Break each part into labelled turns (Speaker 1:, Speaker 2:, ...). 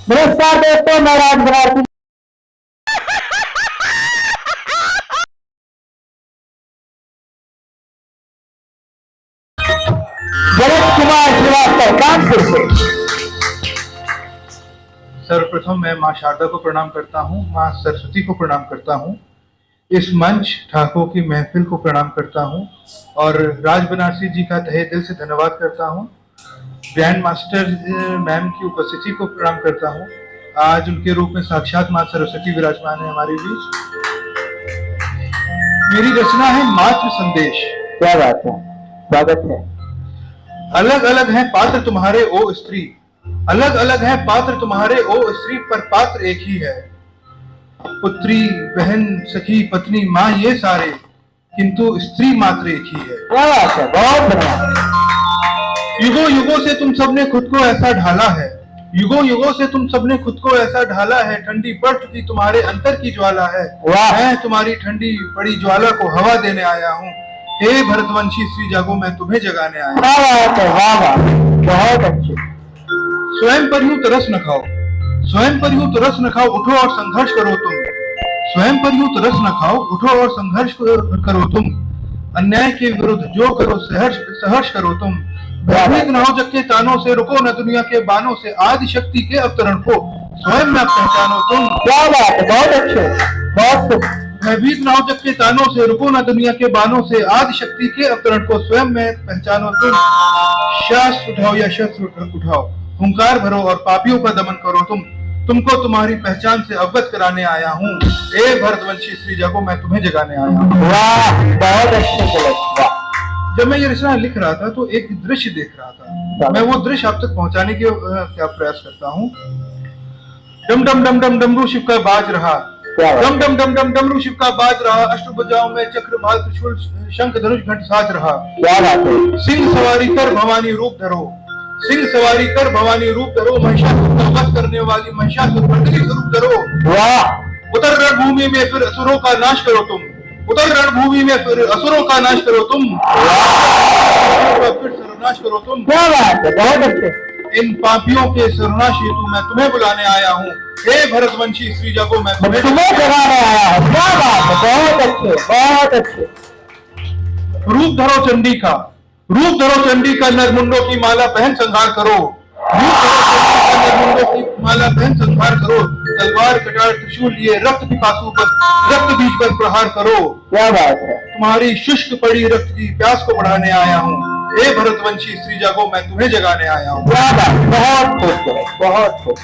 Speaker 1: नमस्कार दोस्तों, मैं राज बनारसी। भरत कुमार श्रीवास्तव कानपुर से।
Speaker 2: सर्वप्रथम मैं माँ शारदा को प्रणाम करता हूँ, माँ सरस्वती को प्रणाम करता हूँ, इस मंच ठाकुर की महफिल को प्रणाम करता हूँ और राज बनारसी जी का तहे दिल से धन्यवाद करता हूँ। ग्रैंड मास्टर मैम की उपस्थिति को प्रणाम करता हूँ। आज उनके रूप में साक्षात माँ सरस्वती विराजमान है हमारे बीच। मेरी रचना है मातृ संदेश।
Speaker 1: क्या बात है, स्वागत है।
Speaker 2: अलग अलग है पात्र तुम्हारे ओ स्त्री, अलग अलग है पात्र तुम्हारे ओ स्त्री, पर पात्र एक ही है। पुत्री, बहन, सखी, पत्नी, माँ ये सारे, किंतु स्त्री मात्र एक ही है।
Speaker 1: क्या बात है, बहुत बढ़िया।
Speaker 2: युगों युगों से तुम सबने खुद को ऐसा ढाला है, युगों युगों से तुम सबने खुद को ऐसा ढाला है, ठंडी पड़ चुकी तुम्हारे अंतर की ज्वाला है। मैं तुम्हारी ठंडी पड़ी ज्वाला को हवा देने आया हूँ। हे भरतवंशी श्री जागो, मैं तुम्हें जगाने आया हूँ।
Speaker 1: क्या बात है, वाह वाह, बहुत अच्छे।
Speaker 2: स्वयं पर यूं तरस न खाओ, स्वयं पर यूं तरस न खाओ, उठो और संघर्ष करो तुम। स्वयं पर यूं तरस न खाओ, उठो और संघर्ष करो तुम। अन्याय के विरुद्ध जो करो सहर्ष करो तुम। भयभीत न हो जग के तानों से, रुको न दुनिया के बानों से, आदि शक्ति के अवतरण को स्वयं में पहचानो तुम।
Speaker 1: क्या बात है, बहुत अच्छे, बहुत खूब।
Speaker 2: भयभीत न हो जग के तानों से, रुको न दुनिया के बानों से, आदि शक्ति के अवतरण को स्वयं में पहचानो तुम। शास्त्र उठाओ या शस्त्र उठाओ, हुंकार भरो और पापियों का दमन करो तुम। तुमको तुम्हारी पहचान से अवगत कराने आया हूँ। हे भरतवंशी श्री जागो, मैं तुम्हें जगाने आया हूँ।
Speaker 1: वाह, बहुत अच्छे।
Speaker 2: जब मैं ये रचना लिख रहा था तो एक दृश्य देख रहा था, मैं वो दृश्य आप तक पहुंचाने के क्या प्रयास करता हूँ। डम डम डम डम डमरू शिव का बाज रहा, डम डम डम डम डमरू शिव का बाज रहा, अष्टभुजाओं में चक्र भाल त्रिशूल शंख धनुष घंट साज रहा।
Speaker 1: क्या बात है।
Speaker 2: सिंह सवारी कर भवानी रूप धरो, सिंह सवारी कर भवानी रूप धरो, महिषासुर का वध करने वाली महिषासुर मर्दिनी स्वरूप धरो।
Speaker 1: वाह।
Speaker 2: उतर रणभूमि में फिर असुरों का नाश करो तुम, उतर रणभूमि में फिर असुरों का नाश करो तुम, फिर सर्वनाश करो तुम।
Speaker 1: क्या बात है, बहुत अच्छे।
Speaker 2: इन पापियों के सर्वनाश हेतु मैं तुम्हें बुलाने आया हूँ। हे भरतवंशी श्री जागो, मैं तुम्हें
Speaker 1: जगाने आया हूँ। क्या बात है, बहुत अच्छे, बहुत अच्छे।
Speaker 2: रूप धरो चंडी का, रूप धरो चंडी का, नरमुंडों की माला पहन संहार करो। रूप धरो चंडी का, नरमुंडों की माला पहन संहार करो। तलवार, कटार, त्रिशूल लिए रक्त पिपासु पर, रक्त बीज पर प्रहार करो। क्या बात है। तुम्हारी शुष्क पड़ी रक्त की प्यास को बढ़ाने आया हूँ। हे भरतवंशी श्री जागो, मैं तुम्हें जगाने आया हूँ।
Speaker 1: क्या बात, बहुत खूब, बहुत खूब।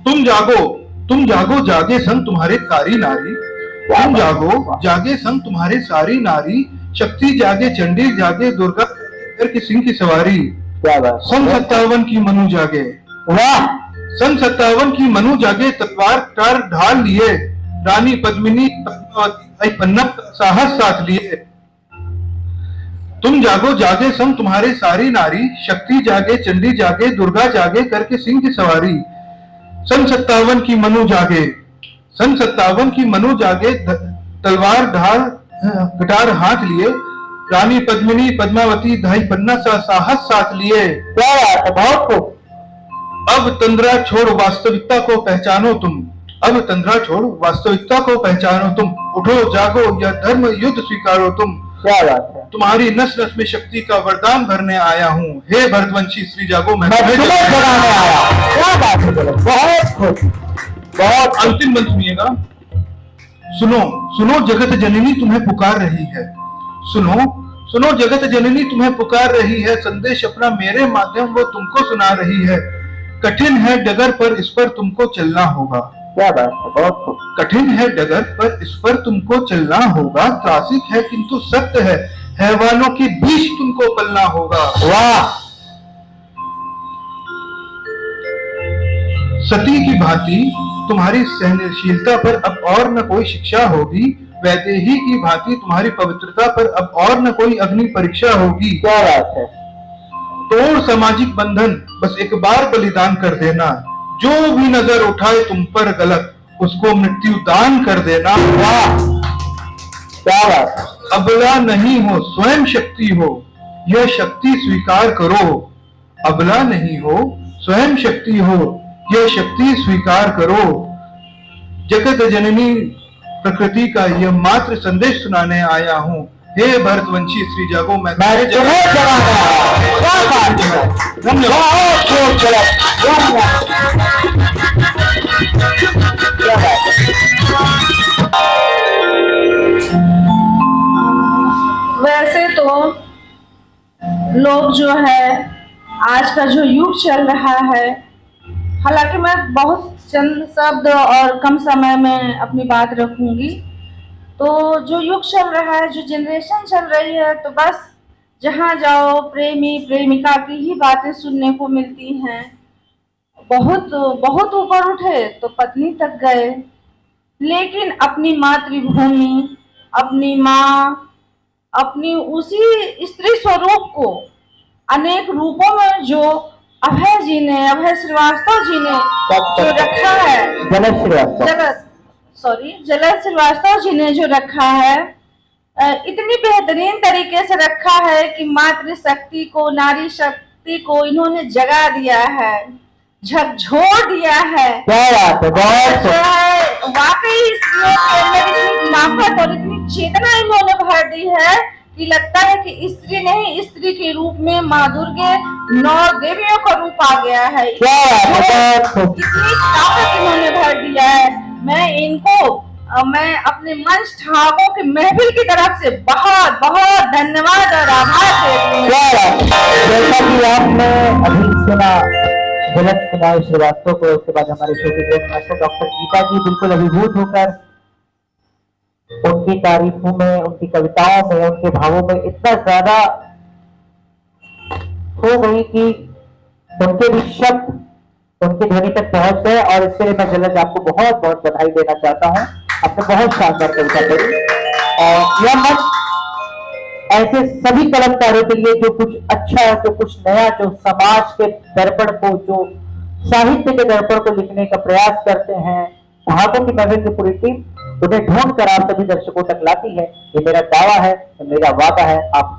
Speaker 2: तुम जागो, तुम जागो, जागे संग तुम्हारे सारी नारी। तुम जागो, जागे संग तुम्हारे सारी नारी, शक्ति जागे, चंडी जागे, दुर्गा की सिंह की सवारी। क्या बात। सन 57 की मनु जागे। वाह। सन 57 की मनु जागे, तलवार कटार ढाल लिए, रानी पद्मिनी पन्ना साहस साथ लिए। तुम जागो, जागे संग तुम्हारे सारी नारी, शक्ति जागे, चंडी जागे, दुर्गा जागे, करके सिंह की सवारी। सन 57 की मनु जागे, सन 57 की मनु जागे, तलवार ढाल कटार हाथ लिए, रानी पद्मिनी पद्मावती धाई पन्ना सा साहस साथ लिए।
Speaker 1: क्या बात है, बहुत खूब।
Speaker 2: अब तंद्रा छोड़ वास्तविकता को पहचानो तुम, अब तंद्रा छोड़ वास्तविकता को पहचानो तुम। उठो जागो, यह धर्म युद्ध स्वीकारो तुम।
Speaker 1: क्या बात है।
Speaker 2: तुम्हारी नस नस में शक्ति का वरदान भरने आया हूँ। हे भरतवंशी श्री जागो, मैं तुम्हें
Speaker 1: जगाने आया हूँ। क्या बात है, बहुत खूब, बहुत।
Speaker 2: अंतिम मंत्र सुनिएगा। सुनो सुनो जगत जननी तुम्हें पुकार रही है, सुनो सुनो जगत जननी तुम्हें पुकार रही है, संदेश अपना मेरे माध्यम वो तुमको सुना रही है। कठिन है डगर पर इस पर तुमको चलना होगा।
Speaker 1: क्या बात है, बहुत खूब।
Speaker 2: कठिन है डगर पर इस पर तुमको चलना होगा, त्रासिक है किंतु सत्य है, हैवानों के बीच तुमको पलना होगा।
Speaker 1: वाह।
Speaker 2: सती की भांति तुम्हारी सहनशीलता पर अब और न कोई शिक्षा होगी, वैदेही की भांति तुम्हारी पवित्रता पर अब और न कोई अग्नि परीक्षा होगी।
Speaker 1: क्या बात है।
Speaker 2: तोड़ सामाजिक बंधन, बस एक बार बलिदान कर देना, जो भी नजर उठाए तुम पर गलत, उसको मृत्यु दान कर देना।
Speaker 1: वाह। क्या बात।
Speaker 2: अबला नहीं हो, स्वयं शक्ति हो, यह शक्ति स्वीकार करो। अबला नहीं हो, स्वयं शक्ति हो, ये शक्ति स्वीकार करो। जगत जननी प्रकृति का यह मात्र संदेश सुनाने आया हूँ। हे भरतवंशी श्री जागो, मैं
Speaker 1: मैं तुम्हें जगाना है। क्या बात है, बहुत खूबसूरत, क्या बात है।
Speaker 3: वैसे तो लोग जो है आज का जो युग चल रहा है, हालांकि मैं बहुत चंद शब्द और कम समय में अपनी बात रखूंगी। तो जो युग चल रहा है, जो जनरेशन चल रही है, तो बस जहाँ जाओ प्रेमी प्रेमिका की ही बातें सुनने को मिलती हैं। बहुत बहुत ऊपर उठे तो पत्नी तक गए, लेकिन अपनी मातृभूमि, अपनी माँ, अपनी उसी स्त्री स्वरूप को अनेक रूपों में जो अभय श्रीवास्तव जी ने जो रखा है, जलज श्रीवास्तव जी ने जो रखा है, इतनी बेहतरीन तरीके से रखा है कि मातृ शक्ति को, नारी शक्ति को इन्होंने जगा दिया है, झकझोर दिया है। वाकई स्त्रियों के अंदर इतनी ताकत और इतनी चेतना इन्होंने भर दी है कि लगता है कि स्त्री नहीं, स्त्री के रूप में माँ दुर्गे 9 देवियों का रूप आ गया है। इतनी ताकत इन्होंने भर दिया है। मैं अपने मंच ठाकों की महफिल की तरफ से बहुत बहुत धन्यवाद और आभार देती हूँ।
Speaker 1: जैसा कि आपने अभी सुना जलज कुमार श्रीवास्तव को, उसके बाद हमारे शो के ग्रैंड मास्टर डॉक्टर गीता जी बिल्कुल अभिभूत होकर उनकी तारीफों में, उनकी कविताओं में, उनके भावों में इतना ज्यादा हो गई कि उनके भी शब्द उनकी ध्वनि तक पहुंच गए। और इसके लिए मैं जलज आपको बहुत बहुत बधाई देना चाहता हूं। आपने बहुत शानदार कविता पढ़ी और यह मंच ऐसे सभी कलाकारों के लिए जो कुछ अच्छा, जो कुछ नया, जो समाज के दर्पण को, जो साहित्य के दर्पण को लिखने का प्रयास करते हैं, भागों की महफिल की पूरी टीम उन्हें ढूंढ कर आप सभी दर्शकों तक लाती है। ये मेरा दावा है, मेरा वादा है। आप